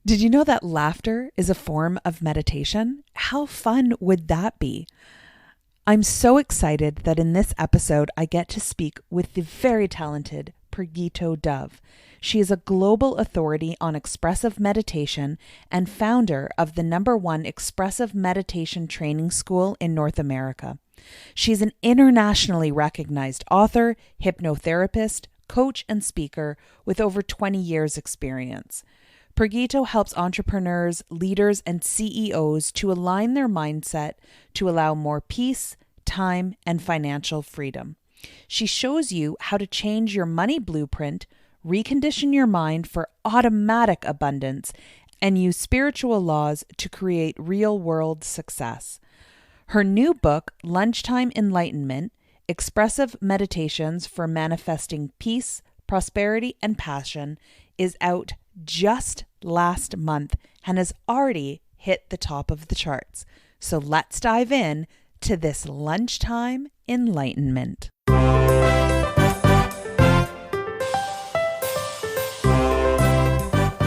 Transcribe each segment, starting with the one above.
Did you know that laughter is a form of meditation? How fun would that be? I'm so excited that in this episode I get to speak with the very talented Pragito Dove. She is a global authority on expressive meditation and founder of the #1 expressive meditation training school in North America. She's an internationally recognized author, hypnotherapist, coach, and speaker with over 20 years' experience. Pragito helps entrepreneurs, leaders, and CEOs to align their mindset to allow more peace, time, and financial freedom. She shows you how to change your money blueprint, recondition your mind for automatic abundance, and use spiritual laws to create real-world success. Her new book, Lunchtime, Enlightenment, Expressive Meditations for Manifesting Peace, Prosperity, and Passion, is out just last month and has already hit the top of the charts. So let's dive in to this Lunchtime Enlightenment.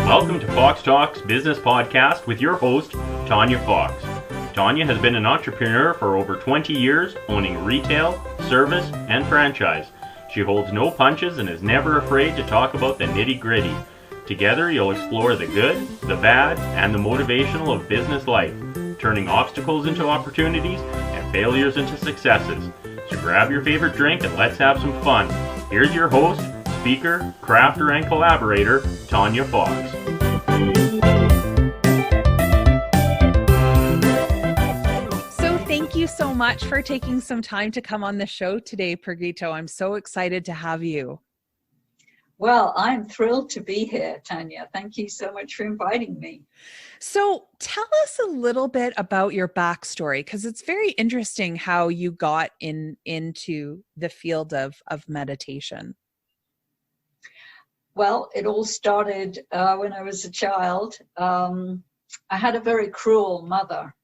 Welcome to Fox Talks Business Podcast with your host, Tanya Fox. Tanya has been an entrepreneur for over 20 years, owning retail, service, and franchise. She holds no punches and is never afraid to talk about the nitty-gritty. Together, you'll explore the good, the bad, and the motivational of business life, turning obstacles into opportunities and failures into successes. So grab your favorite drink and let's have some fun. Here's your host, speaker, crafter, and collaborator, Tanya Fox. So thank you so much for taking some time to come on the show today, Pragito. I'm so excited to have you. Well, I'm thrilled to be here, Tanya. Thank you so much for inviting me. So tell us a little bit about your backstory, because it's very interesting how you got into the field of meditation. Well, it all started when I was a child. I had a very cruel mother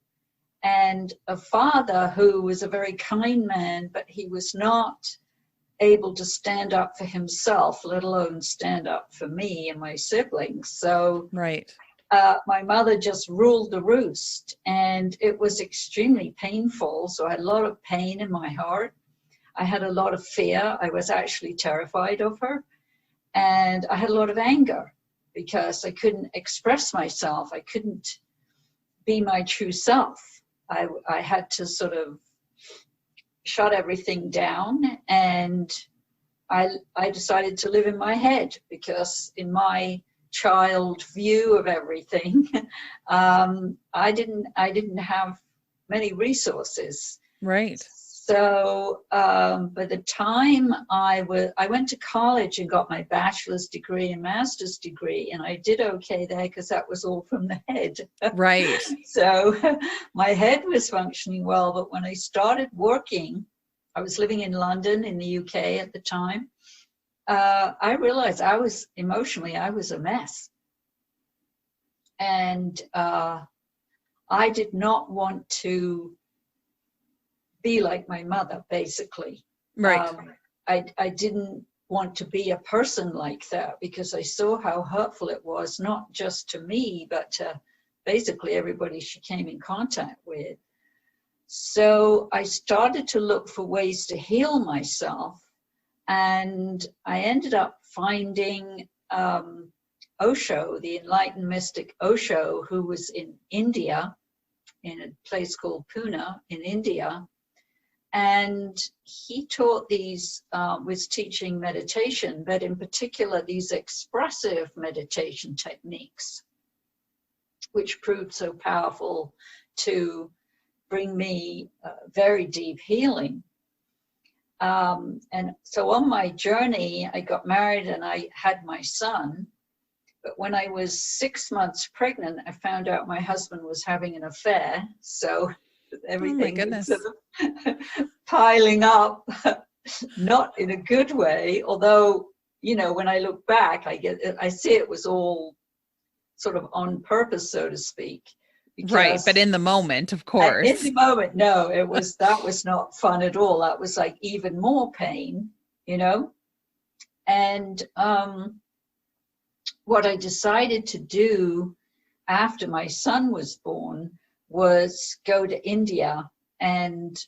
and a father who was a very kind man, but he was not able to stand up for himself, let alone stand up for me and my siblings. So right. My mother just ruled the roost, and it was extremely painful. So I had a lot of pain in my heart. I had a lot of fear. I was actually terrified of her. And I had a lot of anger because I couldn't express myself. I couldn't be my true self. I had to sort of shut everything down, and I decided to live in my head because in my child view of everything, I didn't have many resources. Right. So by the time I went to college and got my bachelor's degree and master's degree, and I did okay there because that was all from the head. Right. So my head was functioning well, but when I started working, I was living in London in the UK at the time. I realized I was a mess. And I did not want to be like my mother, basically. Right. I didn't want to be a person like that because I saw how hurtful it was, not just to me, but to basically everybody she came in contact with. So I started to look for ways to heal myself, and I ended up finding Osho, the enlightened mystic Osho, who was in India, in a place called Pune in India. And he taught was teaching meditation, but in particular these expressive meditation techniques, which proved so powerful to bring me very deep healing. And so on my journey, I got married and I had my son. But when I was 6 months pregnant, I found out my husband was having an affair. So everything was sort of piling up, not in a good way. Although, you know, when I look back, I see it was all sort of on purpose, so to speak. Right, but in the moment, of course. In the moment, no, that was not fun at all. That was like even more pain, you know. And what I decided to do after my son was born was go to India and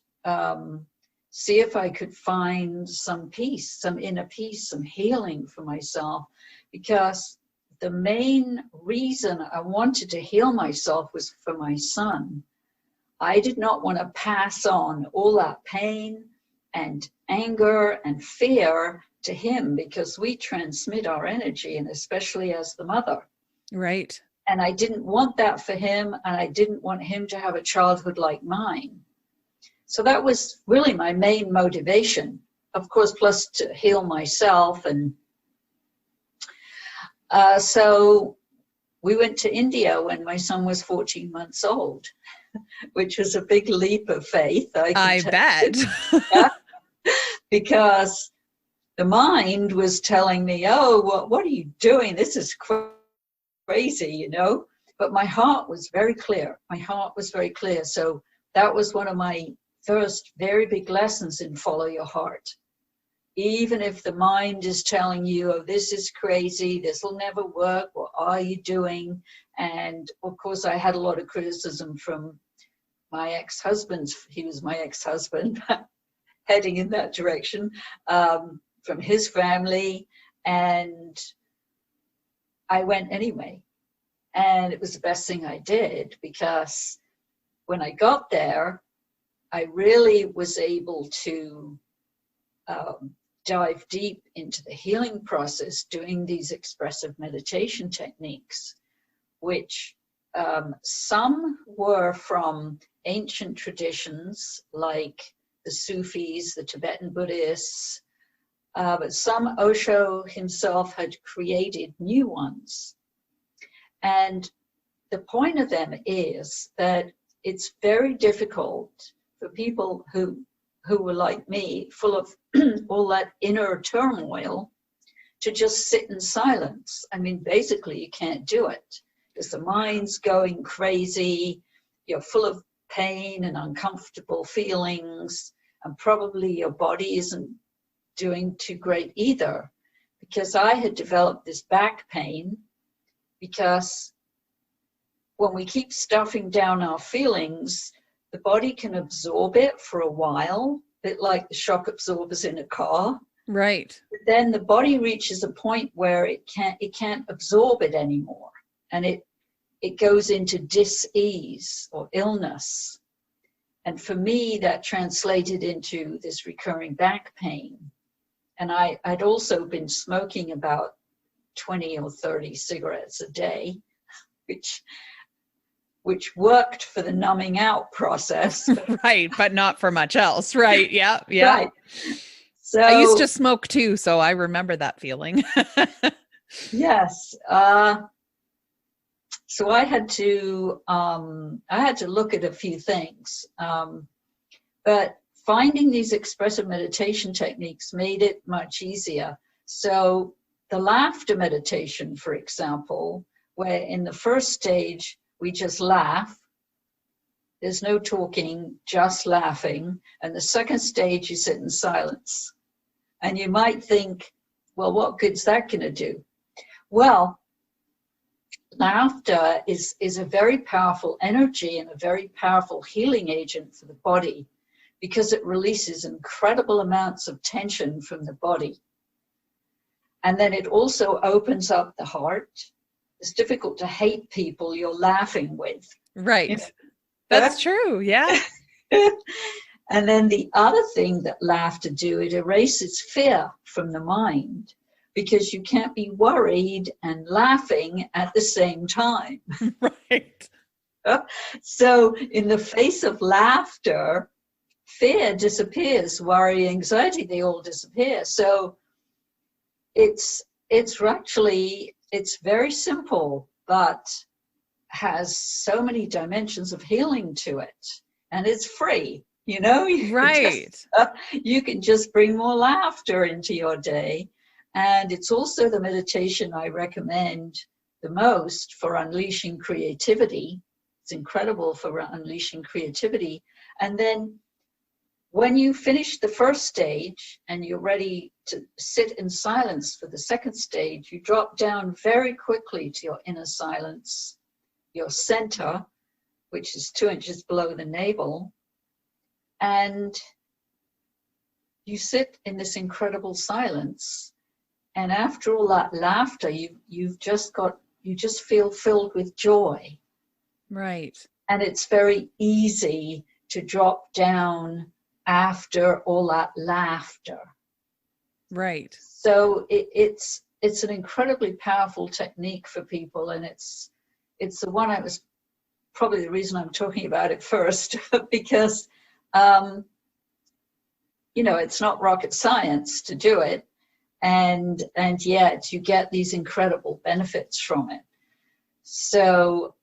see if I could find some peace, some inner peace, some healing for myself. Because the main reason I wanted to heal myself was for my son. I did not want to pass on all that pain and anger and fear to him, because we transmit our energy, and especially as the mother. Right. And I didn't want that for him, and I didn't want him to have a childhood like mine. So that was really my main motivation, of course, plus to heal myself. And so we went to India when my son was 14 months old, which was a big leap of faith. I bet. Because the mind was telling me, oh, what are you doing? This is crazy, you know. But my heart was very clear. My heart was very clear. So that was one of my first very big lessons in follow your heart. Even if the mind is telling you, oh, this is crazy, this will never work, what are you doing? And of course, I had a lot of criticism from my ex-husband. He was my ex-husband, heading in that direction, from his family. And I went anyway. And it was the best thing I did, because when I got there, I really was able to dive deep into the healing process, doing these expressive meditation techniques, which some were from ancient traditions like the Sufis, the Tibetan Buddhists, but some Osho himself had created new ones. And the point of them is that it's very difficult for people who were like me, full of all that inner turmoil, to just sit in silence. I mean, basically, you can't do it because the mind's going crazy. You're full of pain and uncomfortable feelings, and probably your body isn't doing too great either, because I had developed this back pain because when we keep stuffing down our feelings, the body can absorb it for a while, a bit like the shock absorbers in a car. Right. But then the body reaches a point where it can't absorb it anymore, and it goes into dis-ease or illness. And for me, that translated into this recurring back pain. And I'd also been smoking about 20 or 30 cigarettes a day, which worked for the numbing out process. Right, but not for much else. Right, yeah. Right. So I used to smoke too, so I remember that feeling. Yes. So I had to look at a few things. But finding these expressive meditation techniques made it much easier. So the laughter meditation, for example, where in the first stage, we just laugh. There's no talking, just laughing. And the second stage, you sit in silence. And you might think, well, what good's that going to do? Well, laughter is a very powerful energy and a very powerful healing agent for the body, because it releases incredible amounts of tension from the body. And then it also opens up the heart. It's difficult to hate people you're laughing with. Right. You know? That's true. Yeah. And then the other thing that laughter do, it erases fear from the mind, because you can't be worried and laughing at the same time. Right. So in the face of laughter, fear disappears, worry, anxiety, they all disappear. So it's very simple, but has so many dimensions of healing to it. And it's free, you know? Right. You can just bring more laughter into your day. And it's also the meditation I recommend the most for unleashing creativity. It's incredible for unleashing creativity. And then when you finish the first stage and you're ready to sit in silence for the second stage, you drop down very quickly to your inner silence, your center, which is 2 inches below the navel, and you sit in this incredible silence. And after all that laughter, you just feel filled with joy. Right. And it's very easy to drop down after all that laughter. Right. So it's an incredibly powerful technique for people, and it's the one I was probably the reason I'm talking about it first, because it's not rocket science to do it, and yet you get these incredible benefits from it. So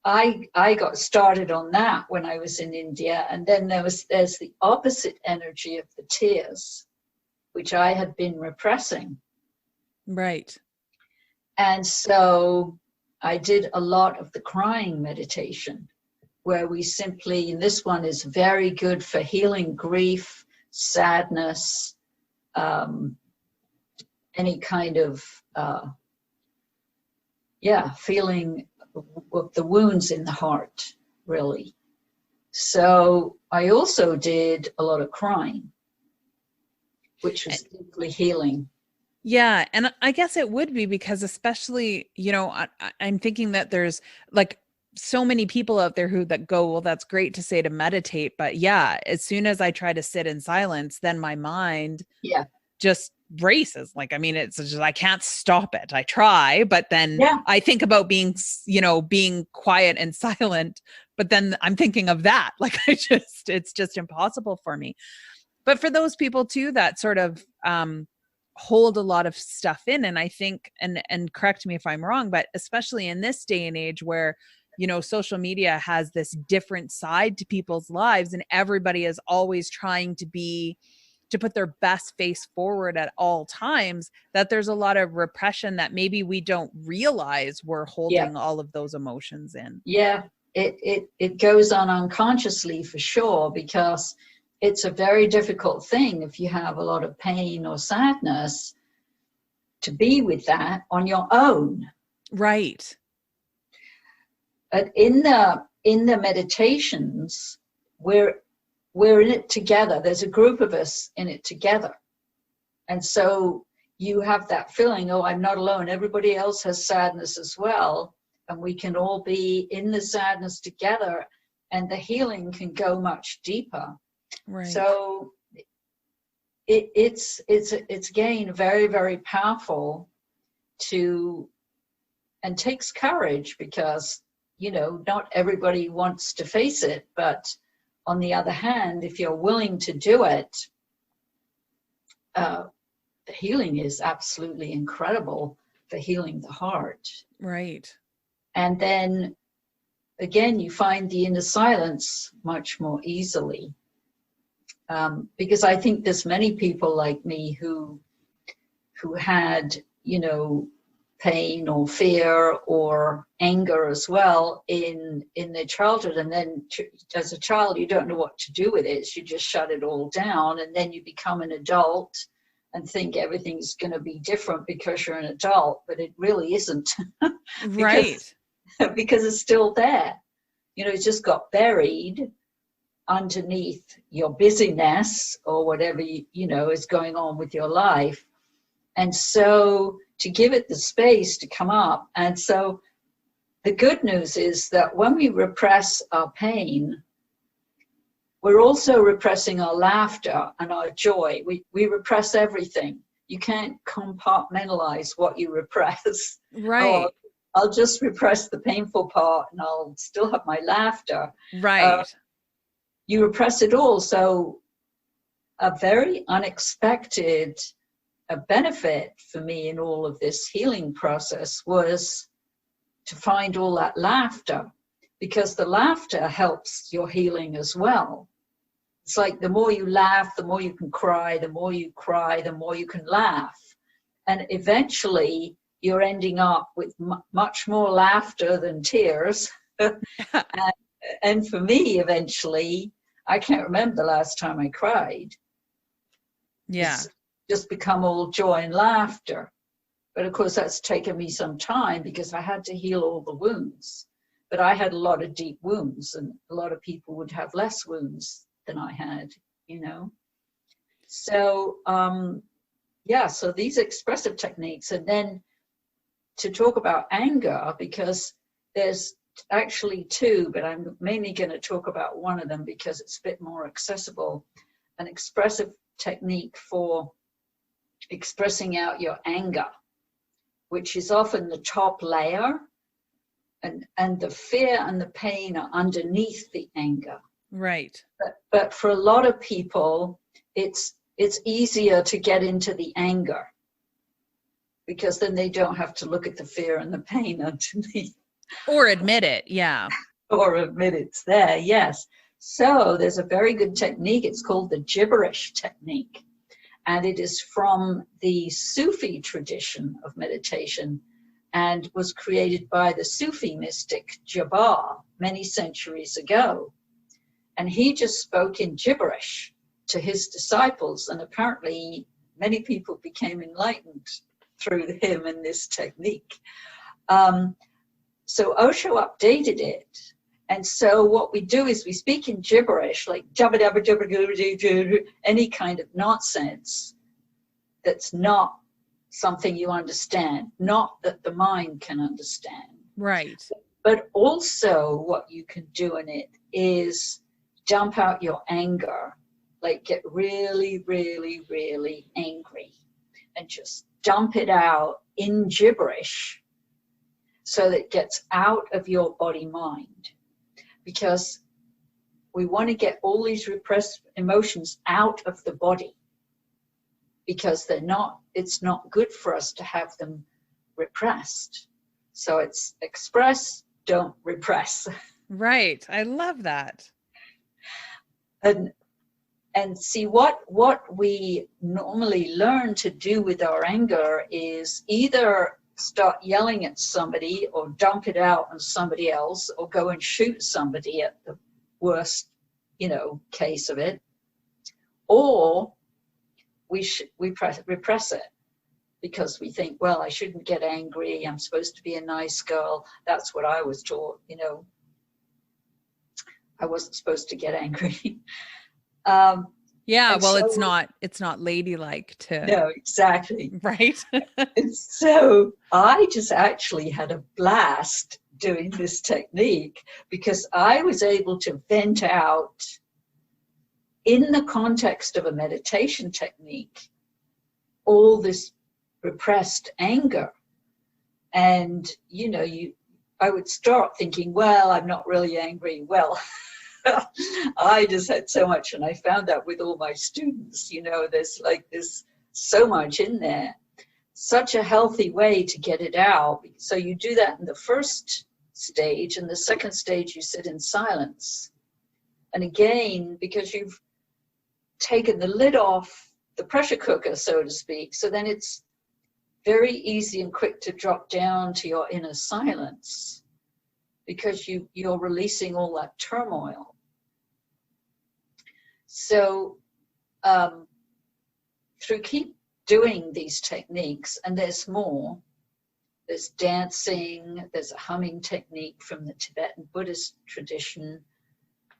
I got started on that when I was in India, and then there's the opposite energy of the tears, which I had been repressing. Right. And so I did a lot of the crying meditation, where we simply, and this one is very good for healing grief, sadness, any kind of feeling of the wounds in the heart, really. So I also did a lot of crying, which was deeply healing. Yeah. And I guess it would be because, especially, I'm thinking that there's like so many people out there that go, well, that's great to say to meditate, but yeah, as soon as I try to sit in silence, then my mind just races. Like, I mean, it's just, I can't stop it. I try, but then I think about being quiet and silent, but then I'm thinking of that. Like, it's just impossible for me. But for those people too, that sort of, hold a lot of stuff in. And I think, and correct me if I'm wrong, but especially in this day and age where, social media has this different side to people's lives, and everybody is always trying to put their best face forward at all times, that there's a lot of repression that maybe we don't realize we're holding all of those emotions in. Yeah, it goes on unconsciously for sure, because it's a very difficult thing if you have a lot of pain or sadness to be with that on your own. Right. But in the meditations, we're in it together. There's a group of us in it together. And so you have that feeling, oh, I'm not alone. Everybody else has sadness as well. And we can all be in the sadness together, and the healing can go much deeper. Right. So it's again very, very powerful and takes courage, because not everybody wants to face it, but on the other hand, if you're willing to do it, the healing is absolutely incredible for healing the heart. Right. And then again, you find the inner silence much more easily. Because I think there's many people like me who had, pain or fear or anger as well in their childhood. And then as a child, you don't know what to do with it. So you just shut it all down. And then you become an adult and think everything's going to be different because you're an adult, but it really isn't. Right. Because it's still there. It's just got buried underneath your busyness or whatever is going on with your life. And so to give it the space to come up. And so the good news is that when we repress our pain, we're also repressing our laughter and our joy. We repress everything. You can't compartmentalize what you repress. Right. I'll just repress the painful part and I'll still have my laughter. Right. You repress it all. So a very unexpected benefit for me in all of this healing process was to find all that laughter, because the laughter helps your healing as well. It's like the more you laugh, the more you can cry, the more you cry, the more you can laugh. And eventually you're ending up with much more laughter than tears. And for me, eventually, I can't remember the last time I cried. Yeah. just become all joy and laughter. But of course, that's taken me some time because I had to heal all the wounds. But I had a lot of deep wounds, and a lot of people would have less wounds than I had, you know. So, yeah, so these expressive techniques. And then to talk about anger, because there's actually two, but I'm mainly going to talk about one of them because it's a bit more accessible. An expressive technique for expressing out your anger, which is often the top layer, and the fear and the pain are underneath the anger. Right. But for a lot of people, it's easier to get into the anger because then they don't have to look at the fear and the pain underneath. Or admit it, yeah. Or admit it's there, yes. So there's a very good technique. It's called the gibberish technique. And it is from the Sufi tradition of meditation and was created by the Sufi mystic Jabbar many centuries ago. And he just spoke in gibberish to his disciples, and apparently many people became enlightened through him and this technique. So Osho updated it. And so what we do is we speak in gibberish, like jabba dabba jabba jabba, any kind of nonsense that's not something you understand, not that the mind can understand. Right. But also what you can do in it is dump out your anger, like get really, really, really angry and just dump it out in gibberish so that it gets out of your body mind. Because we want to get all these repressed emotions out of the body because it's not good for us to have them repressed. So it's express, don't repress. Right. I love that. And see, what we normally learn to do with our anger is either start yelling at somebody or dump it out on somebody else or go and shoot somebody at the worst, case of it, or we repress it because we think, well, I shouldn't get angry. I'm supposed to be a nice girl. That's what I was taught, I wasn't supposed to get angry. Yeah, well, so, it's not ladylike to. No, exactly. Right. And so I just actually had a blast doing this technique because I was able to vent out in the context of a meditation technique all this repressed anger. And, I would start thinking, well, I'm not really angry. Well, I just had so much, and I found that with all my students, there's so much in there, such a healthy way to get it out. So you do that in the first stage, and the second stage you sit in silence. And again, because you've taken the lid off the pressure cooker, so to speak, so then it's very easy and quick to drop down to your inner silence because you're releasing all that turmoil. So through keep doing these techniques, and there's more, there's dancing, there's a humming technique from the Tibetan Buddhist tradition,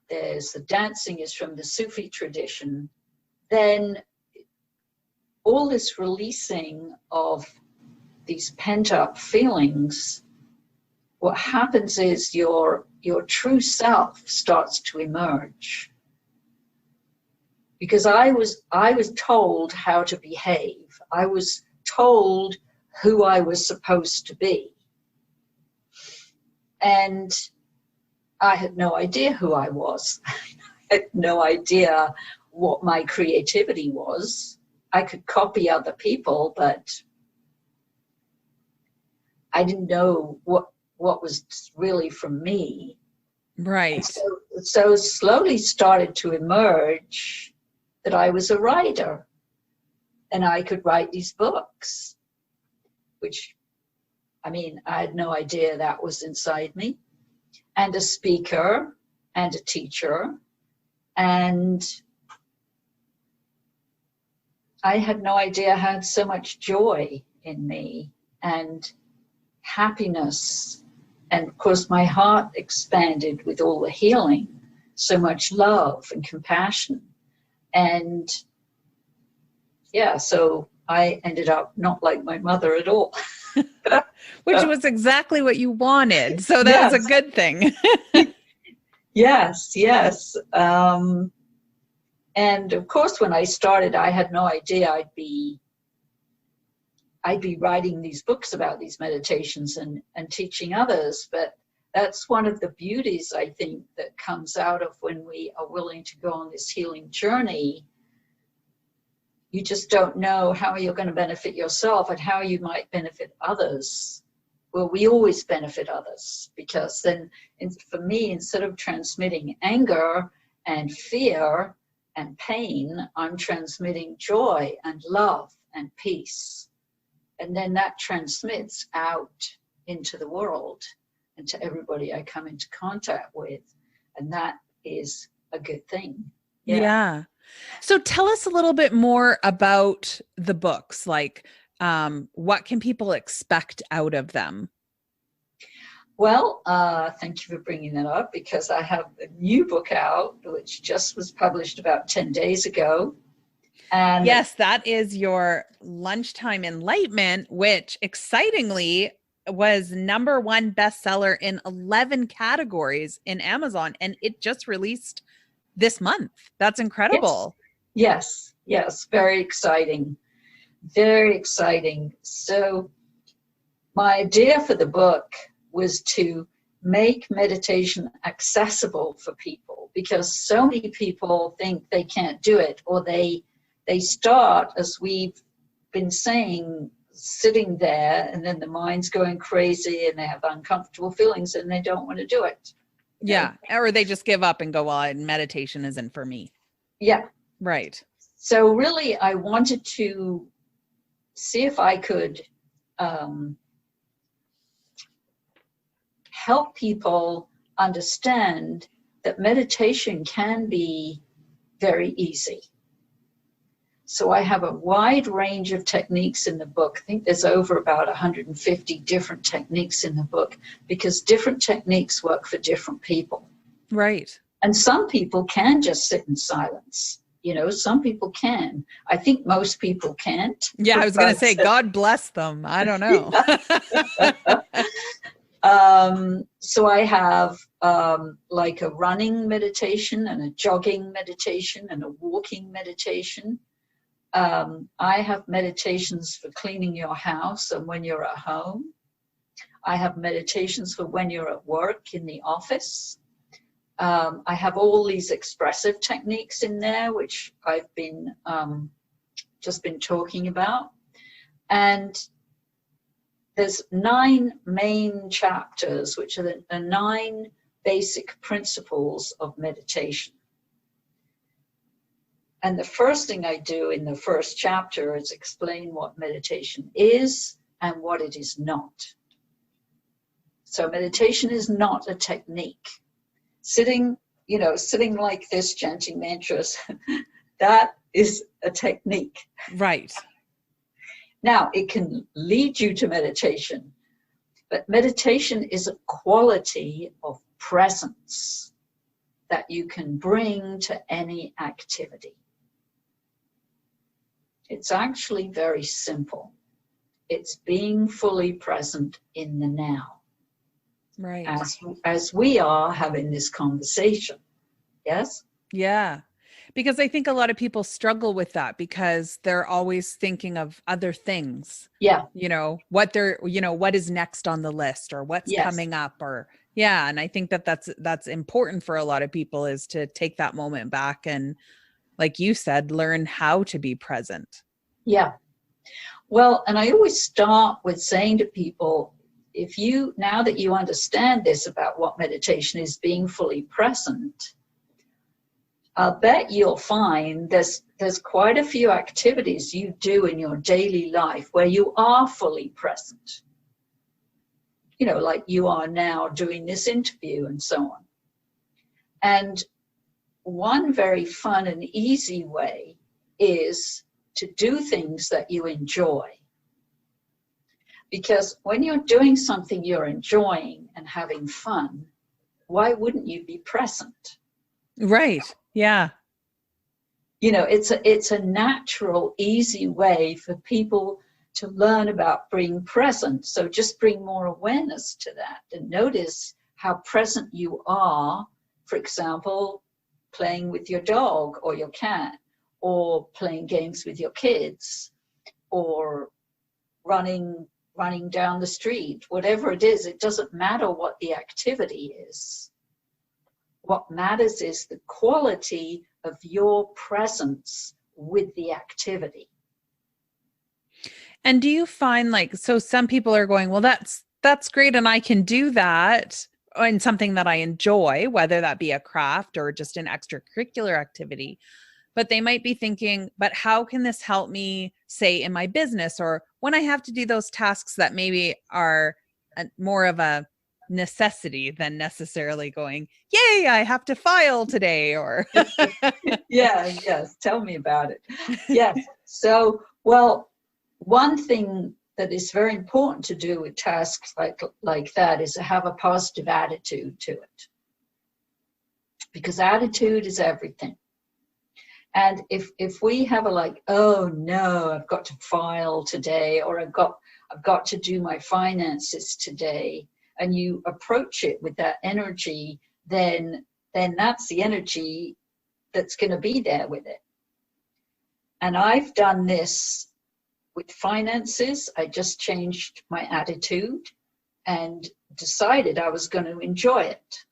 there's the dancing is from the Sufi tradition, then all this releasing of these pent-up feelings, what happens is your true self starts to emerge. Because I was told how to behave. I was told who I was supposed to be. And I had no idea who I was. I had no idea what my creativity was. I could copy other people, but I didn't know what was really from me. Right. So slowly started to emerge that I was a writer and I could write these books, which, I had no idea that was inside me, and a speaker and a teacher. And I had no idea I had so much joy in me and happiness. And of course, my heart expanded with all the healing, so much love and compassion. And yeah, so I ended up not like my mother at all. Which was exactly what you wanted. So that was a good thing. Yes, yes. And of course, when I started, I had no idea I'd be writing these books about these meditations and teaching others. But that's one of the beauties, I think, that comes out of when we are willing to go on this healing journey. You just don't know how you're going to benefit yourself and how you might benefit others. Well, we always benefit others, because then, for me, instead of transmitting anger and fear and pain, I'm transmitting joy and love and peace. And then that transmits out into the world and to everybody I come into contact with. And that is a good thing. Yeah. So tell us a little bit more about the books. Like, what can people expect out of them? Well, thank you for bringing that up, because I have a new book out, which just was published about 10 days ago. And yes, that is your Lunchtime Enlightenment, which excitingly was #1 bestseller in 11 categories in Amazon. And it just released this month. That's incredible. Yes, very exciting. Very exciting. So my idea for the book was to make meditation accessible for people, because so many people think they can't do it, or they start, as we've been saying, sitting there, and then the mind's going crazy and they have uncomfortable feelings and they don't want to do it. Yeah. Or they just give up and go, well, meditation isn't for me. Yeah. Right. So really, I wanted to see if I could help people understand that meditation can be very easy. So I have a wide range of techniques in the book. I think there's over about 150 different techniques in the book, because different techniques work for different people. Right. And some people can just sit in silence. You know, some people can. I think most people can't. Yeah, I was going to say, God bless them. I don't know. So I have like a running meditation and a jogging meditation and a walking meditation. I have meditations for cleaning your house and when you're at home. I have meditations for when you're at work in the office. I have all these expressive techniques in there, which I've been just been talking about. And there's 9 main chapters, which are the 9 basic principles of meditation. And the first thing I do in the first chapter is explain what meditation is and what it is not. So meditation is not a technique. Sitting like this, chanting mantras, that is a technique. Right. Now, it can lead you to meditation, but meditation is a quality of presence that you can bring to any activity. It's actually very simple. It's being fully present in the now. Right. As we are having this conversation. Yes? Yeah. Because I think a lot of people struggle with that, because they're always thinking of other things. Yeah. What is next on the list, or what's coming up, or yeah. And I think that's important for a lot of people, is to take that moment back and, like you said, learn how to be present. Yeah. Well, and I always start with saying to people, now that you understand this about what meditation is, being fully present, I'll bet you'll find there's quite a few activities you do in your daily life where you are fully present. Like you are now doing this interview and so on. And one very fun and easy way is to do things that you enjoy. Because when you're doing something you're enjoying and having fun, why wouldn't you be present? Right. Yeah. You know, it's a natural, easy way for people to learn about being present. So just bring more awareness to that and notice how present you are. For example, playing with your dog or your cat, or playing games with your kids, or running down the street, whatever it is. It doesn't matter what the activity is. What matters is the quality of your presence with the activity. And do you find, like, so some people are going, well, that's great, and I can do that in something that I enjoy, whether that be a craft or just an extracurricular activity. But they might be thinking, but how can this help me, say, in my business, or when I have to do those tasks that maybe are more of a necessity than necessarily going, yay, I have to file today, or Yes, tell me about it. Yes. So, well, one thing that is very important to do with tasks like that is to have a positive attitude to it, because attitude is everything. And if we have a like, oh no, I've got to file today, or I've got to do my finances today, and you approach it with that energy, then that's the energy that's going to be there with it. And I've done this with finances. I just changed my attitude and decided I was going to enjoy it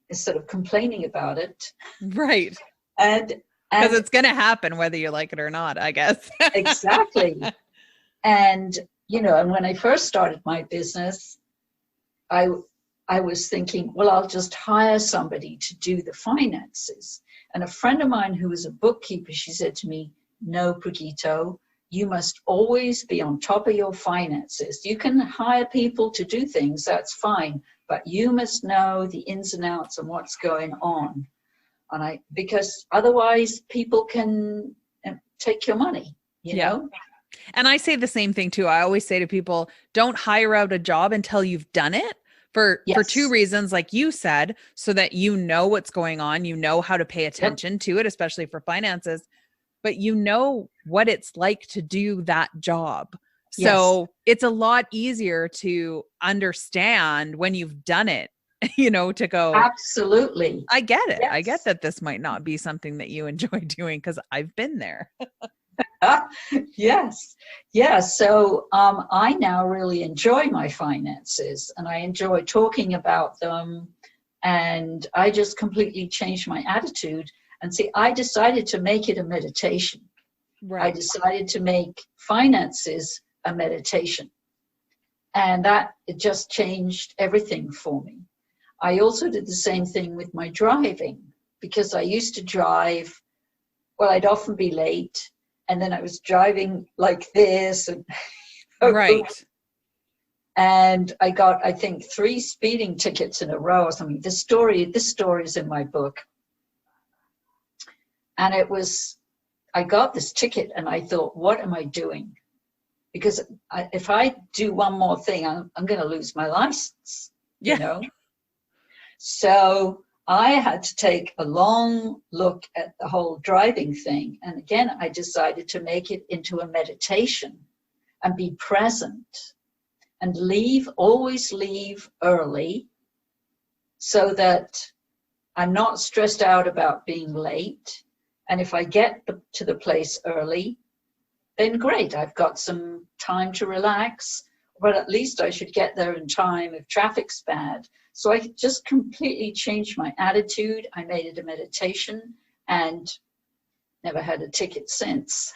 instead of complaining about it. right. And because it's going to happen whether you like it or not, I guess. Exactly. And, you know, and when I first started my business, I was thinking, well, I'll just hire somebody to do the finances. And a friend of mine who was a bookkeeper, she said to me, no, Pragito, you must always be on top of your finances. You can hire people to do things, that's fine, but you must know the ins and outs and what's going on. And because otherwise people can take your money, you know? And I say the same thing too. I always say to people, don't hire out a job until you've done it for two reasons, like you said, so that you know what's going on, you know how to pay attention to it, especially for finances, but you know what it's like to do that job. So it's a lot easier to understand when you've done it, you know, to go, absolutely. I get it. I get that this might not be something that you enjoy doing because I've been there. Yes. So I now really enjoy my finances, and I enjoy talking about them, and I just completely changed my attitude. And see, I decided to make it a meditation. Right. I decided to make finances a meditation, and that it just changed everything for me. I also did the same thing with my driving, because I used to drive, well, I'd often be late, and then I was driving like this. And right. And I got, I think, 3 speeding tickets in a row or something. This story is in my book. And I got this ticket and I thought, what am I doing? Because if I do one more thing, I'm going to lose my license, you know? So I had to take a long look at the whole driving thing. And again, I decided to make it into a meditation and be present and always leave early, so that I'm not stressed out about being late. And if I get to the place early, then great, I've got some time to relax, but at least I should get there in time if traffic's bad. So I just completely changed my attitude. I made it a meditation and never had a ticket since.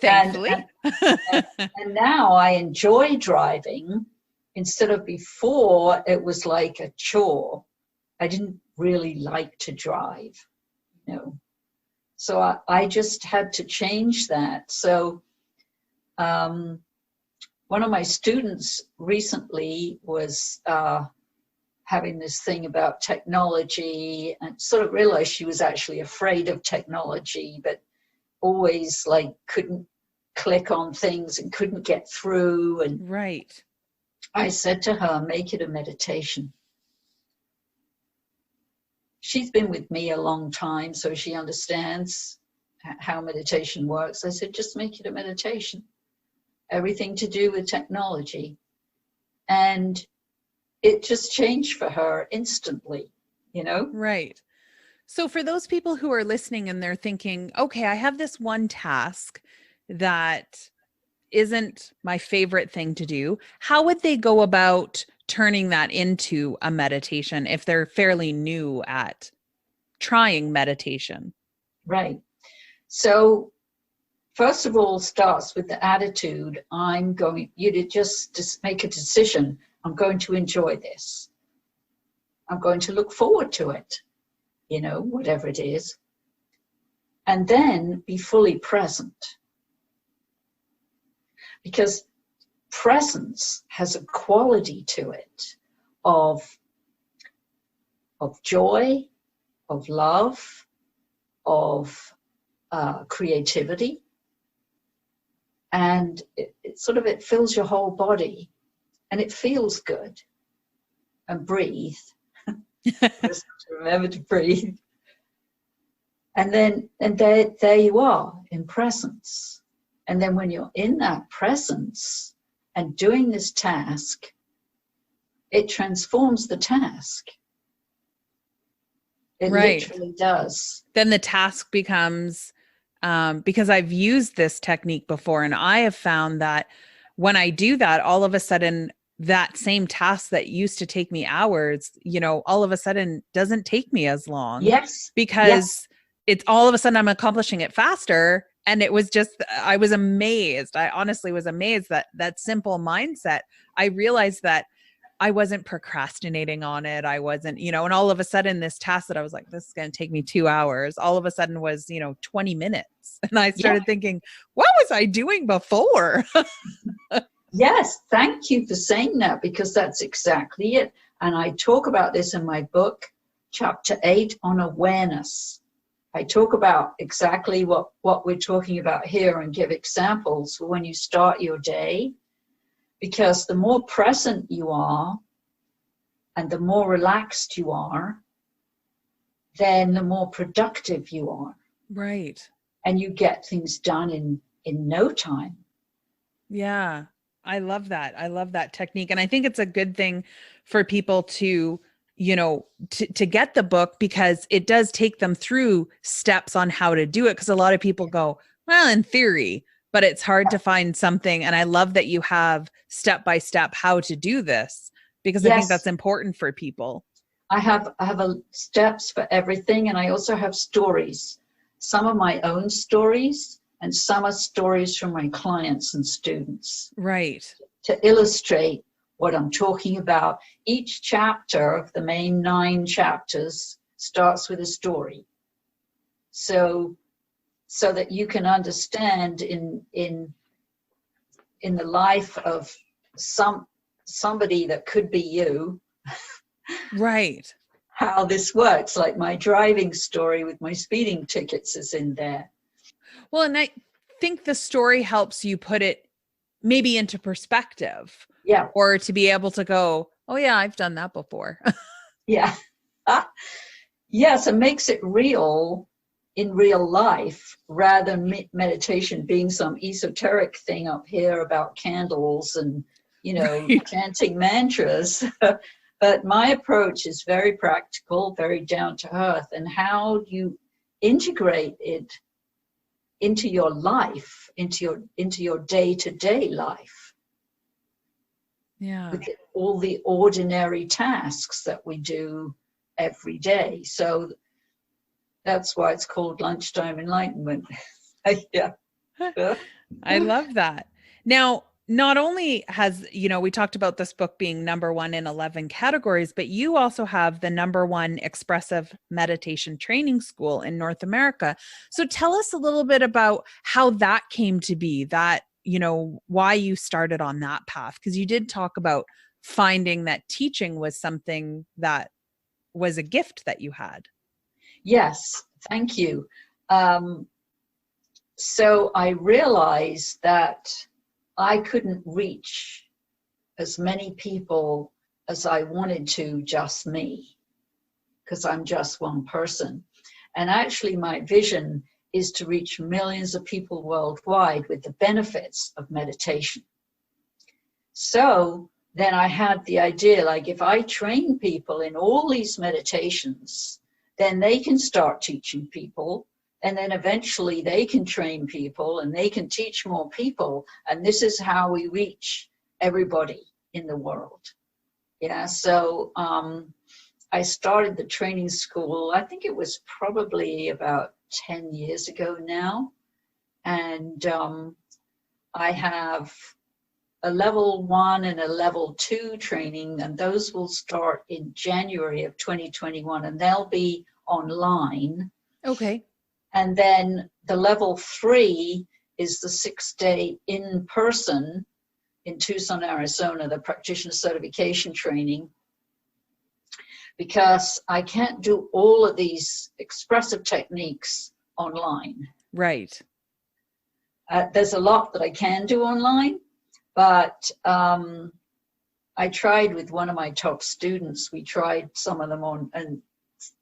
Thankfully. And now I enjoy driving. Instead of before, it was like a chore. I didn't really like to drive, you know. So I just had to change that. So one of my students recently was having this thing about technology, and sort of realized she was actually afraid of technology, but always like couldn't click on things and couldn't get through. And right. I said to her, make it a meditation. She's been with me a long time, so she understands how meditation works. I said, just make it a meditation. Everything to do with technology. And it just changed for her instantly, you know? Right. So for those people who are listening and they're thinking, okay, I have this one task that isn't my favorite thing to do, how would they go about turning that into a meditation if they're fairly new at trying meditation? Right. So first of all, starts with the attitude, you to just make a decision. I'm going to enjoy this. I'm going to look forward to it, you know, whatever it is. And then be fully present. Because presence has a quality to it of joy, of love, of creativity. And it fills your whole body and it feels good. And breathe. Just remember to breathe. And there you are in presence. And then when you're in that presence and doing this task, it transforms the task. It literally does. Then the task becomes, because I've used this technique before, and I have found that when I do that, all of a sudden, that same task that used to take me hours, you know, all of a sudden doesn't take me as long. Yes. Because it's all of a sudden I'm accomplishing it faster. And it was just, I was amazed. I honestly was amazed that simple mindset. I realized that I wasn't procrastinating on it. I wasn't, you know, and all of a sudden this task that I was like, this is going to take me 2 hours, all of a sudden was, 20 minutes. And I started thinking, what was I doing before? Yes. Thank you for saying that, because that's exactly it. And I talk about this in my book, chapter 8 on awareness. I talk about exactly what we're talking about here and give examples for when you start your day, because the more present you are and the more relaxed you are, then the more productive you are. Right. And you get things done in no time. Yeah. I love that. I love that technique. And I think it's a good thing for people to to get the book, because it does take them through steps on how to do it. Because a lot of people go, well, in theory, but it's hard to find something. And I love that you have step-by-step how to do this, because I think that's important for people. I have steps for everything. And I also have stories, some of my own stories, and some are stories from my clients and students. Right. To illustrate what I'm talking about. Each chapter of the main 9 chapters starts with a story. So that you can understand in the life of somebody that could be you. Right. How this works. Like my driving story with my speeding tickets is in there. Well, and I think the story helps you put it maybe into perspective. Yeah. Or to be able to go, oh yeah, I've done that before. Yeah. Yes, it makes it real in real life, rather than meditation being some esoteric thing up here about candles and, chanting mantras. But my approach is very practical, very down to earth, and how you integrate it into your life, into your day-to-day life. Yeah. With all the ordinary tasks that we do every day. So that's why it's called Lunchtime Enlightenment. Yeah. I love that. Now, not only has, we talked about this book being #1 in 11 categories, but you also have the #1 expressive meditation training school in North America. So tell us a little bit about how that came to be, that, why you started on that path, because you did talk about finding that teaching was something that was a gift that you had. Yes, thank you. So I realized that I couldn't reach as many people as I wanted to, just me, because I'm just one person. And actually my vision is to reach millions of people worldwide with the benefits of meditation. So then I had the idea, like, if I train people in all these meditations, then they can start teaching people, and then eventually they can train people and they can teach more people. And this is how we reach everybody in the world. Yeah, so I started the training school, I think it was probably about 10 years ago now. And I have a level 1 and a level 2 training, and those will start in January of 2021, and they'll be online. Okay. And then the level 3 is the 6-day in-person in Tucson, Arizona, the practitioner certification training, because I can't do all of these expressive techniques online. Right. There's a lot that I can do online, but I tried with one of my top students. We tried some of them on, and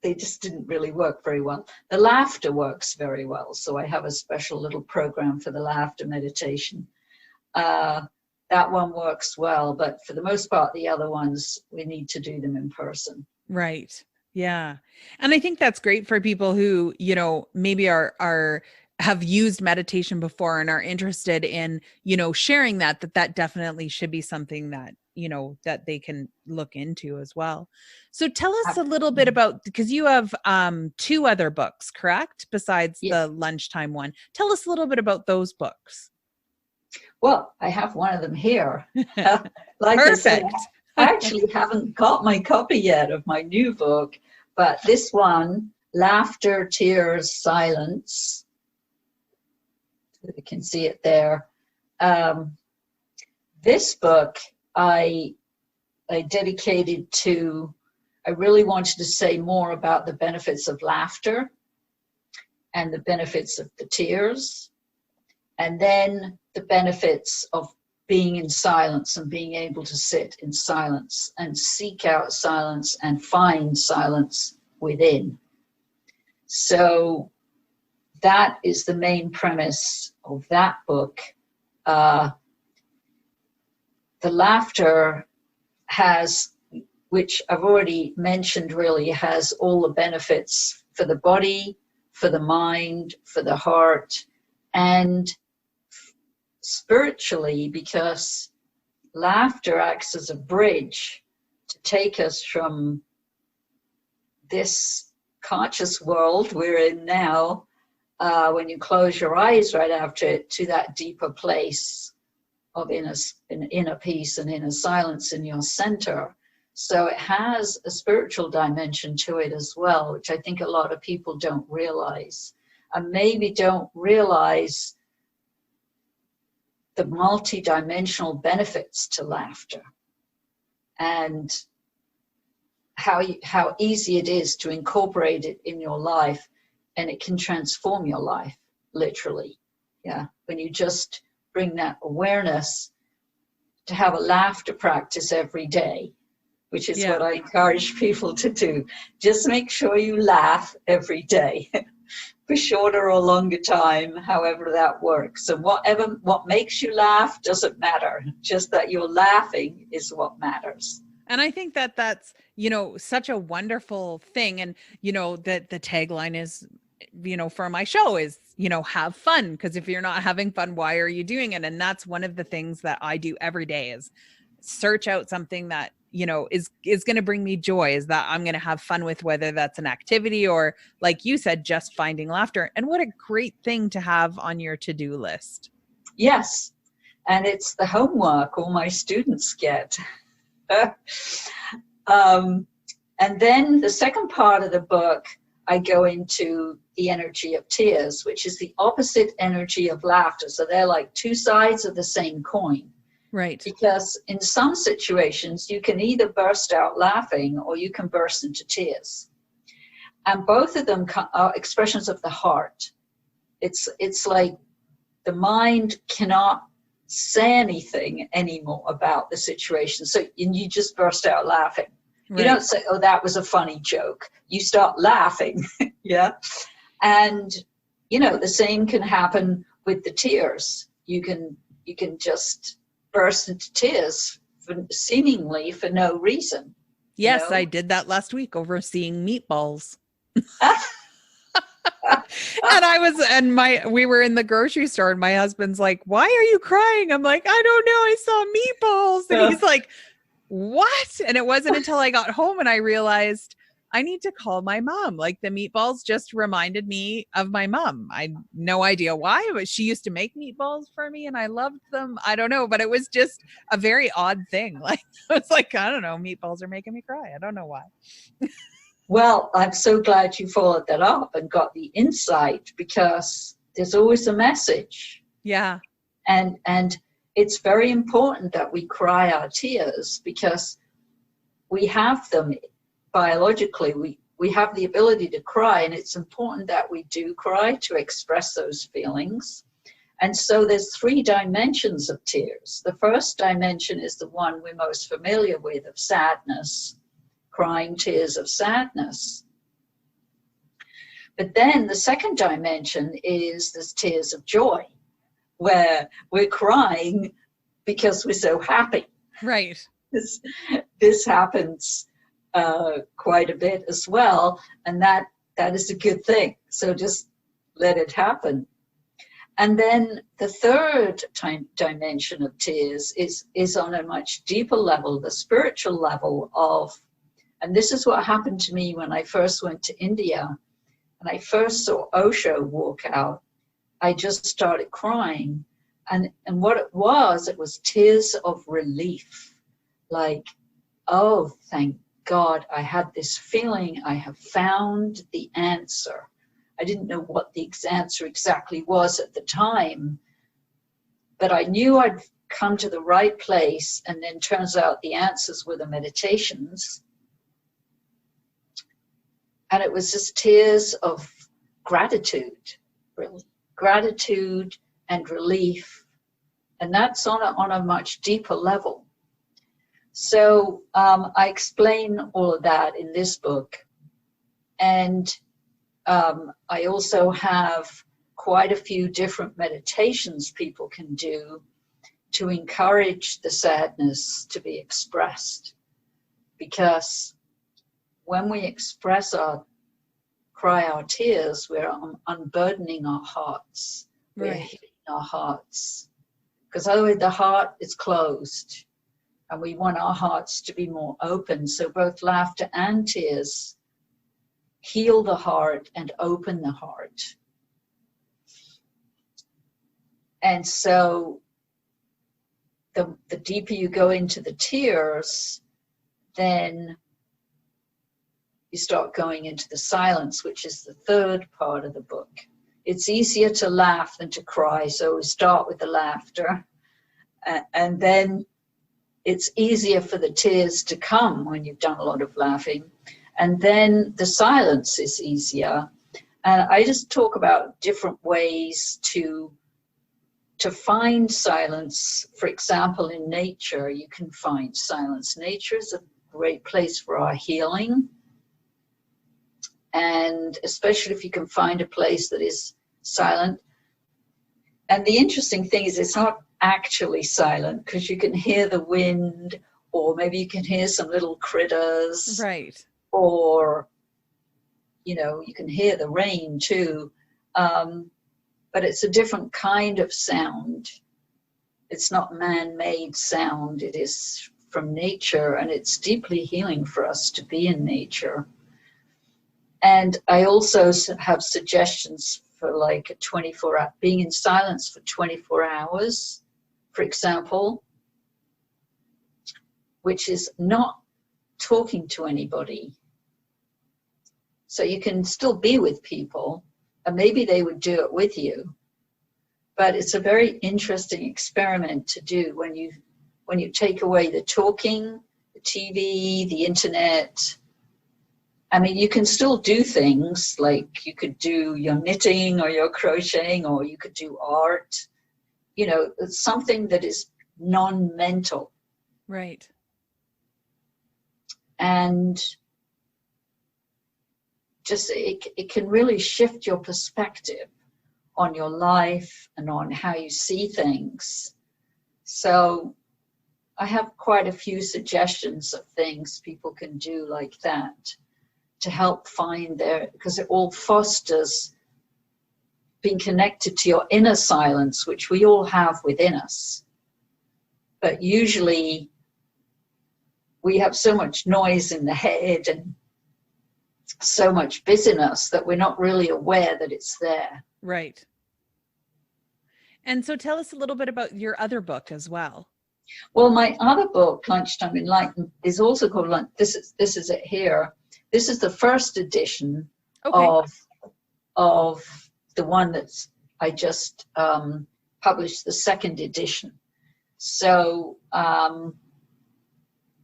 they just didn't really work very well. The laughter works very well, so I have a special little program for the laughter meditation. That one works well, but for the most part, the other ones, we need to do them in person. Right. Yeah. And I think that's great for people who, you know, maybe have used meditation before and are interested in, you know, sharing that definitely should be something that, you know, that they can look into as well. So tell us a little bit about, because you have 2 other books, correct? Besides the Lunchtime one. Tell us a little bit about those books. Well, I have one of them here. Like Perfect. I actually haven't got my copy yet of my new book, but this one, Laughter, Tears, Silence. You can see it there. This book I dedicated to, I really wanted to say more about the benefits of laughter and the benefits of the tears, and then the benefits of being in silence and being able to sit in silence and seek out silence and find silence within. So that is the main premise of that book. The laughter has, which I've already mentioned, really has all the benefits for the body, for the mind, for the heart, and spiritually, because laughter acts as a bridge to take us from this conscious world we're in now, when you close your eyes right after it, to that deeper place of inner peace and inner silence in your center. So it has a spiritual dimension to it as well, which I think a lot of people don't realize, and maybe don't realize the multi-dimensional benefits to laughter, and how easy it is to incorporate it in your life, and it can transform your life, literally. Yeah, when you just bring that awareness to have a laughter practice every day, which is what I encourage people to do. Just make sure you laugh every day. For shorter or longer time, however that works. So what makes you laugh doesn't matter. Just that you're laughing is what matters. And I think that that's, you know, such a wonderful thing. And, you know, that the tagline is, you know, for my show is, you know, have fun. Because if you're not having fun, why are you doing it? And that's one of the things that I do every day, is search out something that, you know, is going to bring me joy, is that I'm going to have fun with, whether that's an activity or, like you said, just finding laughter. And what a great thing to have on your to-do list. Yes. And it's the homework all my students get. And then the second part of the book, I go into the energy of tears, which is the opposite energy of laughter. So they're like 2 sides of the same coin. Right. Because in some situations, you can either burst out laughing or you can burst into tears. And both of them are expressions of the heart. It's like the mind cannot say anything anymore about the situation. So and you just burst out laughing. Right. You don't say, oh, that was a funny joke. You start laughing. Yeah. And, you know, the same can happen with the tears. You can just burst into tears seemingly for no reason. Yes, you know? I did that last week over seeing Meatballs. We were in the grocery store and my husband's like, why are you crying? I'm like, I don't know. I saw Meatballs. And he's like, what? And it wasn't until I got home and I realized I need to call my mom. Like the Meatballs just reminded me of my mom. I had no idea why, but she used to make meatballs for me and I loved them. I don't know, but it was just a very odd thing. Like, it's like, I don't know, meatballs are making me cry. I don't know why. Well, I'm so glad you followed that up and got the insight, because there's always a message. Yeah. And it's very important that we cry our tears, because we have them biologically. We have the ability to cry, and it's important that we do cry to express those feelings. And so there's 3 dimensions of tears. The first dimension is the one we're most familiar with, of sadness. Crying tears of sadness. But then the second dimension is this tears of joy, where we're crying because we're so happy. Right. This happens quite a bit as well, and that is a good thing. So just let it happen. And then the third dimension of tears is on a much deeper level, the spiritual level of. And this is what happened to me when I first went to India and I first saw Osho walk out. I just started crying. And what it was tears of relief. Like, oh, thank God, I had this feeling I have found the answer. I didn't know what the answer exactly was at the time, but I knew I'd come to the right place. And then turns out the answers were the meditations. And it was just tears of gratitude, really. Gratitude and relief. And that's on a much deeper level. So I explain all of that in this book. And I also have quite a few different meditations people can do to encourage the sadness to be expressed. Because when we cry our tears, we're unburdening our hearts. We're healing our hearts. Because otherwise the heart is closed. And we want our hearts to be more open. So both laughter and tears heal the heart and open the heart. And so the deeper you go into the tears, then you start going into the silence, which is the third part of the book. It's easier to laugh than to cry, so we start with the laughter. And then it's easier for the tears to come when you've done a lot of laughing. And then the silence is easier. And I just talk about different ways to find silence. For example, in nature, you can find silence. Nature is a great place for our healing. And especially if you can find a place that is silent. And the interesting thing is it's not actually silent, because you can hear the wind, or maybe you can hear some little critters. Right. Or, you know, you can hear the rain too. But it's a different kind of sound. It's not man-made sound. It is from nature, and it's deeply healing for us to be in nature. And I also have suggestions for like being in silence for 24 hours, for example, which is not talking to anybody. So you can still be with people, and maybe they would do it with you. But it's a very interesting experiment to do when you take away the talking, the TV, the internet. I mean, you can still do things, like you could do your knitting or your crocheting, or you could do art, something that is non-mental. Right. And just it can really shift your perspective on your life and on how you see things. So I have quite a few suggestions of things people can do like that to help find because it all fosters being connected to your inner silence, which we all have within us. But usually we have so much noise in the head and so much busyness that we're not really aware that it's there. Right. And so tell us a little bit about your other book as well. Well, my other book, Lunchtime Enlightenment, is also called this is it here. This is the first edition of the one that's I just published the second edition. So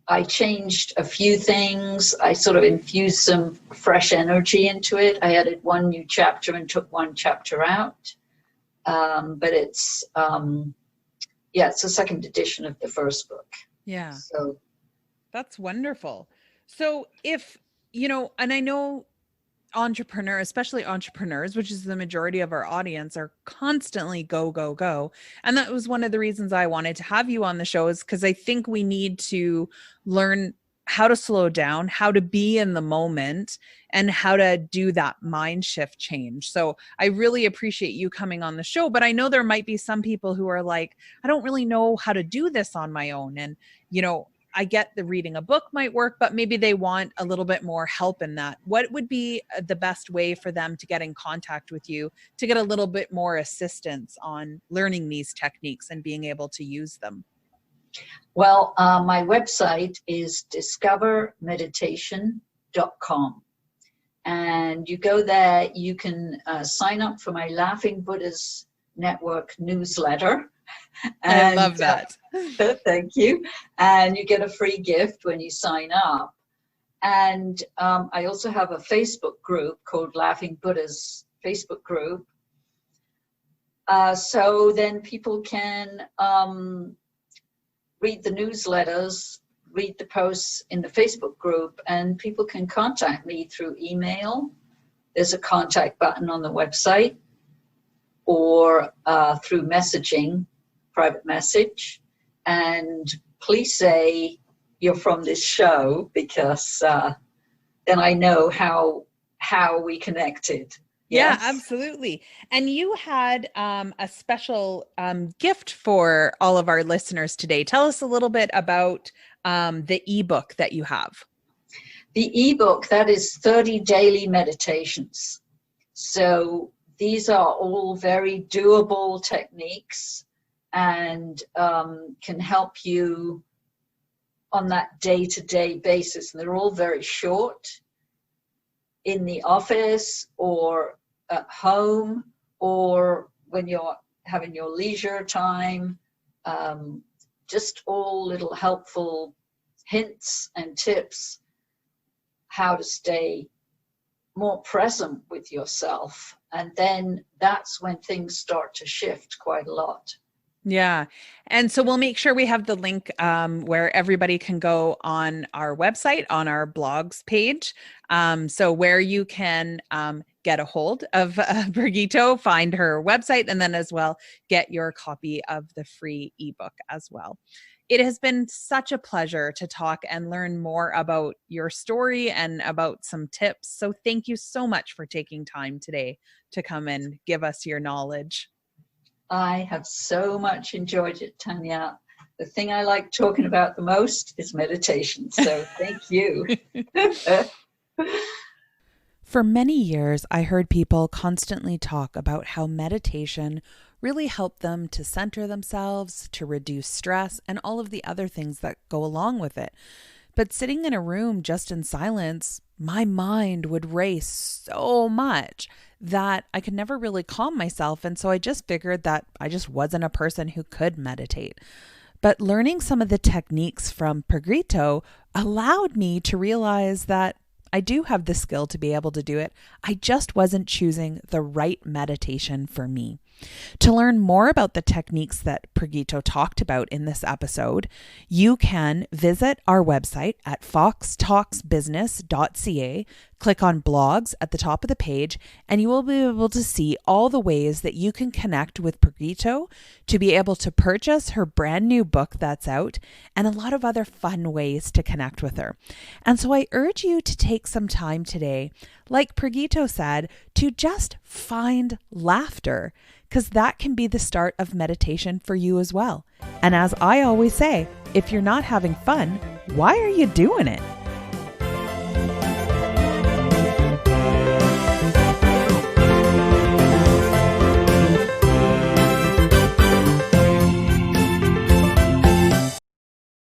I changed a few things. I sort of infused some fresh energy into it. I added one new chapter and took one chapter out. But it's it's the second edition of the first book. Yeah. So that's wonderful. So if, and I know especially entrepreneurs, which is the majority of our audience, are constantly go, go, go. And that was one of the reasons I wanted to have you on the show, is because I think we need to learn how to slow down, how to be in the moment, and how to do that mind shift change. So I really appreciate you coming on the show, but I know there might be some people who are like, I don't really know how to do this on my own. And, I get the reading a book might work, but maybe they want a little bit more help in that. What would be the best way for them to get in contact with you to get a little bit more assistance on learning these techniques and being able to use them? Well, my website is discovermeditation.com. And you go there, you can sign up for my Laughing Buddhas Network newsletter. I love that. Thank you. And you get a free gift when you sign up. And I also have a Facebook group called Laughing Buddhas Facebook group. So then people can read the newsletters, read the posts in the Facebook group, and people can contact me through email. There's a contact button on the website, or through messaging, private message. And please say you're from this show, because then I know how we connected. Yes. Yeah, absolutely. And you had a special gift for all of our listeners today. Tell us a little bit about the ebook that you have. The ebook, that is 30 daily meditations. So these are all very doable techniques and can help you on that day-to-day basis. And they're all very short, in the office or at home, or when you're having your leisure time. Just all little helpful hints and tips how to stay more present with yourself. And then that's when things start to shift quite a lot. Yeah. And so we'll make sure we have the link where everybody can go on our website, on our blogs page. So where you can get a hold of Pragito, find her website, and then as well get your copy of the free ebook as well. It has been such a pleasure to talk and learn more about your story and about some tips. So thank you so much for taking time today to come and give us your knowledge. I have so much enjoyed it, Tanya. The thing I like talking about the most is meditation. So thank you. For many years, I heard people constantly talk about how meditation really helped them to center themselves, to reduce stress, and all of the other things that go along with it. But sitting in a room just in silence, my mind would race so much that I could never really calm myself. And so I just figured that I just wasn't a person who could meditate. But learning some of the techniques from Pragito allowed me to realize that I do have the skill to be able to do it. I just wasn't choosing the right meditation for me. To learn more about the techniques that Pragito talked about in this episode, you can visit our website at foxtalksbusiness.ca, click on blogs at the top of the page, and you will be able to see all the ways that you can connect with Pragito to be able to purchase her brand new book that's out, and a lot of other fun ways to connect with her. And so I urge you to take some time today, like Pragito said, to just find laughter, because that can be the start of meditation for you as well. And as I always say, if you're not having fun, why are you doing it?